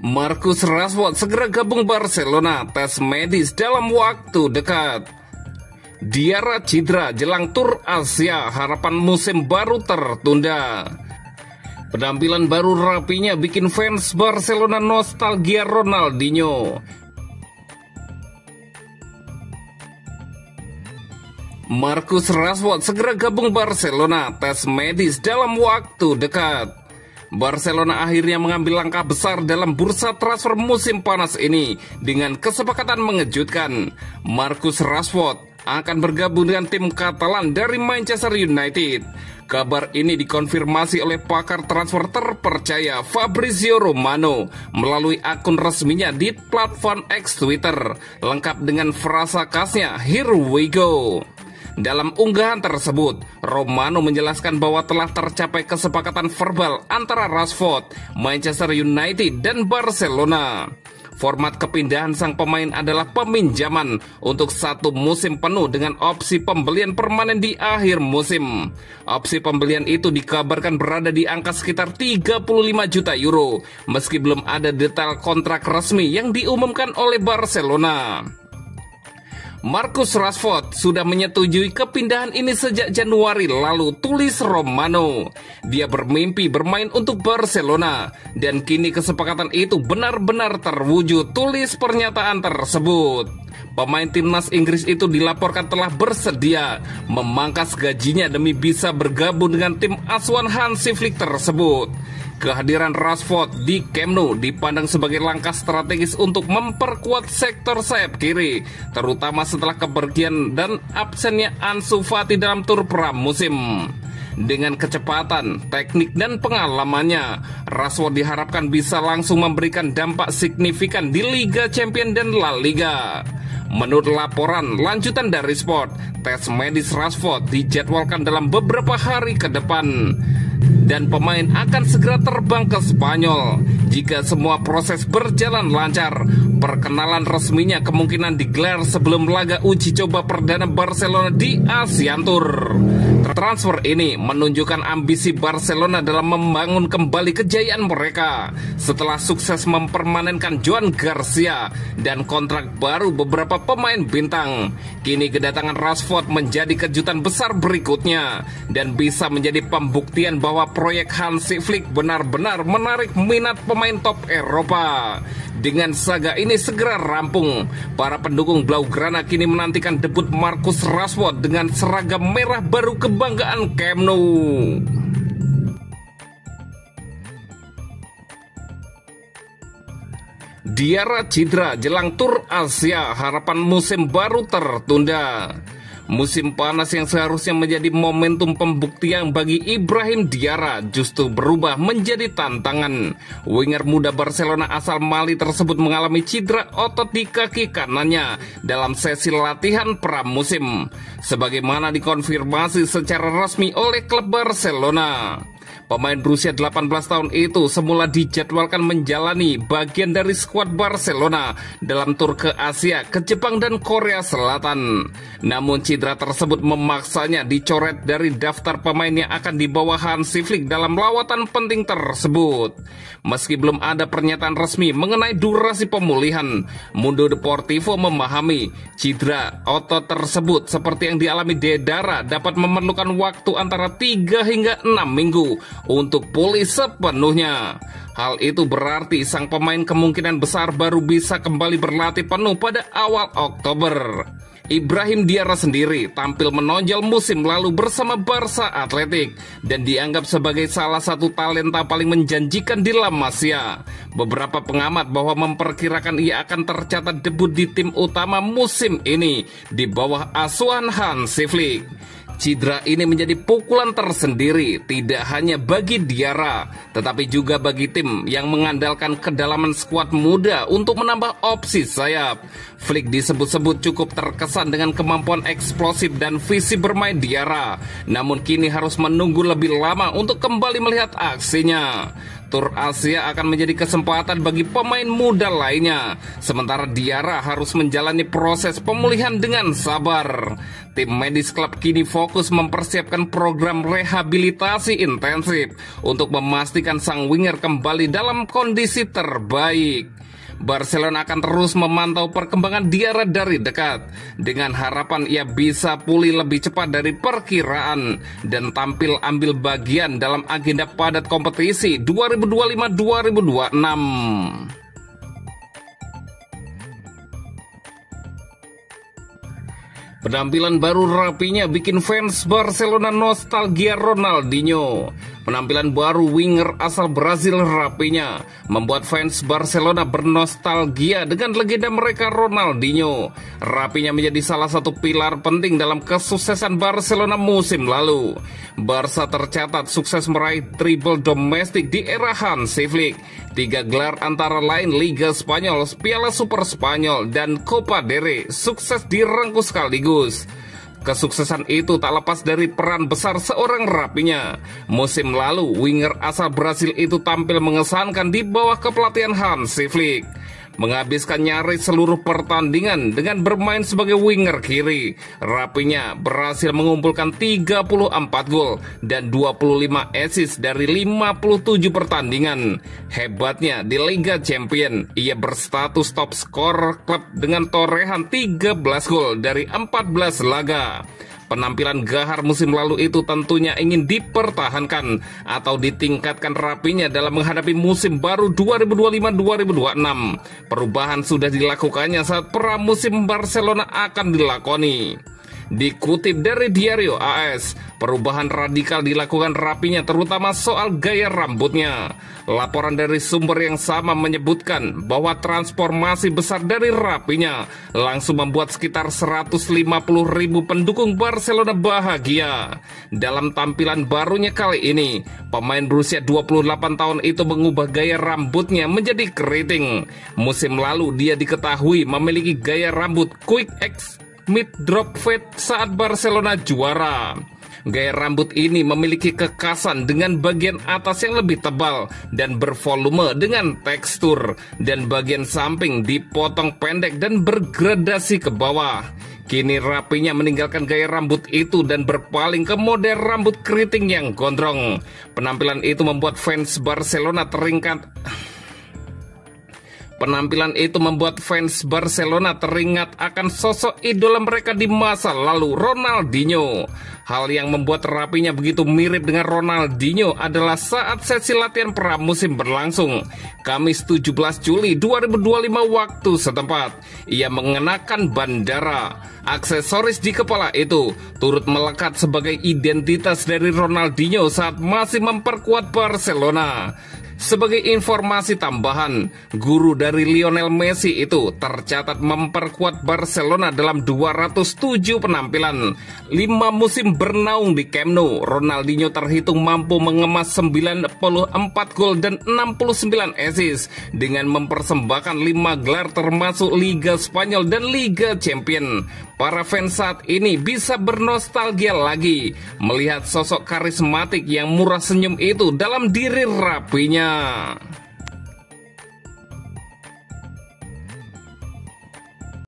Marcus Rashford segera gabung Barcelona, tes medis dalam waktu dekat. Diarra cedera jelang tur Asia, harapan musim baru tertunda. Penampilan baru rapinya bikin fans Barcelona nostalgia Ronaldinho. Marcus Rashford segera gabung Barcelona, tes medis dalam waktu dekat. Barcelona akhirnya mengambil langkah besar dalam bursa transfer musim panas ini dengan kesepakatan mengejutkan. Marcus Rashford akan bergabung dengan tim Katalan dari Manchester United. Kabar ini dikonfirmasi oleh pakar transfer terpercaya Fabrizio Romano melalui akun resminya di platform X Twitter, lengkap dengan frasa khasnya "Here we go". Dalam unggahan tersebut, Romano menjelaskan bahwa telah tercapai kesepakatan verbal antara Rashford, Manchester United, dan Barcelona. Format kepindahan sang pemain adalah peminjaman untuk 1 musim penuh dengan opsi pembelian permanen di akhir musim. Opsi pembelian itu dikabarkan berada di angka sekitar 35 juta euro, meski belum ada detail kontrak resmi yang diumumkan oleh Barcelona. Marcus Rashford sudah menyetujui kepindahan ini sejak Januari lalu, tulis Romano. Dia bermimpi bermain untuk Barcelona dan kini kesepakatan itu benar-benar terwujud, tulis pernyataan tersebut. Pemain timnas Inggris itu dilaporkan telah bersedia memangkas gajinya demi bisa bergabung dengan tim asuhan Hansi Flick tersebut. Kehadiran Rashford di Camp Nou dipandang sebagai langkah strategis untuk memperkuat sektor sayap kiri, terutama setelah kepergian dan absennya Ansu Fati dalam tur pramusim. Dengan kecepatan, teknik, dan pengalamannya, Rashford diharapkan bisa langsung memberikan dampak signifikan di Liga Champions dan La Liga. Menurut laporan lanjutan dari Sport, tes medis Rashford dijadwalkan dalam beberapa hari ke depan dan pemain akan segera terbang ke Spanyol. Jika semua proses berjalan lancar, perkenalan resminya kemungkinan digelar sebelum laga uji coba perdana Barcelona di Asian Tour. Transfer ini menunjukkan ambisi Barcelona dalam membangun kembali kejayaan mereka setelah sukses mempermanenkan Joan Garcia dan kontrak baru beberapa pemain bintang. Kini kedatangan Rashford menjadi kejutan besar berikutnya dan bisa menjadi pembuktian bahwa proyek Hansi Flick benar-benar menarik minat pemain top Eropa. Dengan saga ini segera rampung, para pendukung Blaugrana kini menantikan debut Marcus Rashford dengan seragam merah baru kebanggaan Camp Nou. Diarra cedera jelang tur Asia, harapan musim baru tertunda. Musim panas yang seharusnya menjadi momentum pembuktian bagi Ibrahim Diarra justru berubah menjadi tantangan. Winger muda Barcelona asal Mali tersebut mengalami cedera otot di kaki kanannya dalam sesi latihan pramusim, sebagaimana dikonfirmasi secara resmi oleh klub Barcelona. Pemain berusia 18 tahun itu semula dijadwalkan menjalani bagian dari skuad Barcelona dalam tur ke Asia, ke Jepang dan Korea Selatan. Namun cedera tersebut memaksanya dicoret dari daftar pemain yang akan dibawa Hansi Flick dalam lawatan penting tersebut. Meski belum ada pernyataan resmi mengenai durasi pemulihan, Mundo Deportivo memahami cedera otot tersebut seperti yang dialami Diarra dapat memerlukan waktu antara 3 hingga 6 minggu untuk pulih sepenuhnya. Hal itu berarti sang pemain kemungkinan besar baru bisa kembali berlatih penuh pada awal Oktober. Ibrahim Diarra sendiri tampil menonjol musim lalu bersama Barca Athletic dan dianggap sebagai salah satu talenta paling menjanjikan di La Masia. Beberapa pengamat bahwa memperkirakan ia akan tercatat debut di tim utama musim ini di bawah asuhan Hansi Flick. Cedera ini menjadi pukulan tersendiri tidak hanya bagi Diarra, tetapi juga bagi tim yang mengandalkan kedalaman skuad muda untuk menambah opsi sayap. Flick disebut-sebut cukup terkesan dengan kemampuan eksplosif dan visi bermain Diarra, namun kini harus menunggu lebih lama untuk kembali melihat aksinya. Tur Asia akan menjadi kesempatan bagi pemain muda lainnya, sementara Diarra harus menjalani proses pemulihan dengan sabar. Tim medis klub kini fokus mempersiapkan program rehabilitasi intensif untuk memastikan sang winger kembali dalam kondisi terbaik. Barcelona akan terus memantau perkembangan Diarra dari dekat, dengan harapan ia bisa pulih lebih cepat dari perkiraan dan tampil ambil bagian dalam agenda padat kompetisi 2025-2026. Penampilan baru Raphinha bikin fans Barcelona nostalgia Ronaldinho. Penampilan baru winger asal Brazil Raphinha membuat fans Barcelona bernostalgia dengan legenda mereka Ronaldinho. Raphinha menjadi salah satu pilar penting dalam kesuksesan Barcelona musim lalu. Barca tercatat sukses meraih triple domestik di era Hansi Flick. 3 gelar antara lain Liga Spanyol, Piala Super Spanyol, dan Copa del Rey sukses direngkuh sekaligus. Kesuksesan itu tak lepas dari peran besar seorang Raphinha. Musim lalu, winger asal Brasil itu tampil mengesankan di bawah kepelatihan Hansi Flick, menghabiskan nyaris seluruh pertandingan dengan bermain sebagai winger kiri. Raphinha berhasil mengumpulkan 34 gol dan 25 assist dari 57 pertandingan. Hebatnya di Liga Champions, ia berstatus top skor klub dengan torehan 13 gol dari 14 laga. Penampilan gahar musim lalu itu tentunya ingin dipertahankan atau ditingkatkan Raphinha dalam menghadapi musim baru 2025-2026. Perubahan sudah dilakukannya saat pramusim Barcelona akan dilakoni. Dikutip dari Diario AS, perubahan radikal dilakukan Raphinha terutama soal gaya rambutnya. Laporan dari sumber yang sama menyebutkan bahwa transformasi besar dari Raphinha langsung membuat sekitar 150.000 pendukung Barcelona bahagia. Dalam tampilan barunya kali ini, pemain berusia 28 tahun itu mengubah gaya rambutnya menjadi keriting. Musim lalu dia diketahui memiliki gaya rambut quick X mid drop fade saat Barcelona juara. Gaya rambut ini memiliki kekasan dengan bagian atas yang lebih tebal dan bervolume dengan tekstur, dan bagian samping dipotong pendek dan bergradasi ke bawah. Kini Raphinha meninggalkan gaya rambut itu dan berpaling ke model rambut keriting yang gondrong. Penampilan itu membuat fans Barcelona teringat akan sosok idola mereka di masa lalu, Ronaldinho. Hal yang membuat Raphinha begitu mirip dengan Ronaldinho adalah saat sesi latihan pramusim berlangsung Kamis 17 Juli 2025 waktu setempat. Ia mengenakan bandara. Aksesoris di kepala itu turut melekat sebagai identitas dari Ronaldinho saat masih memperkuat Barcelona. Sebagai informasi tambahan, guru dari Lionel Messi itu tercatat memperkuat Barcelona dalam 207 penampilan. 5 musim bernaung di Camp Nou, Ronaldinho terhitung mampu mengemas 94 gol dan 69 assist dengan mempersembahkan 5 gelar termasuk Liga Spanyol dan Liga Champions. Para fans saat ini bisa bernostalgia lagi melihat sosok karismatik yang murah senyum itu dalam diri Raphinha.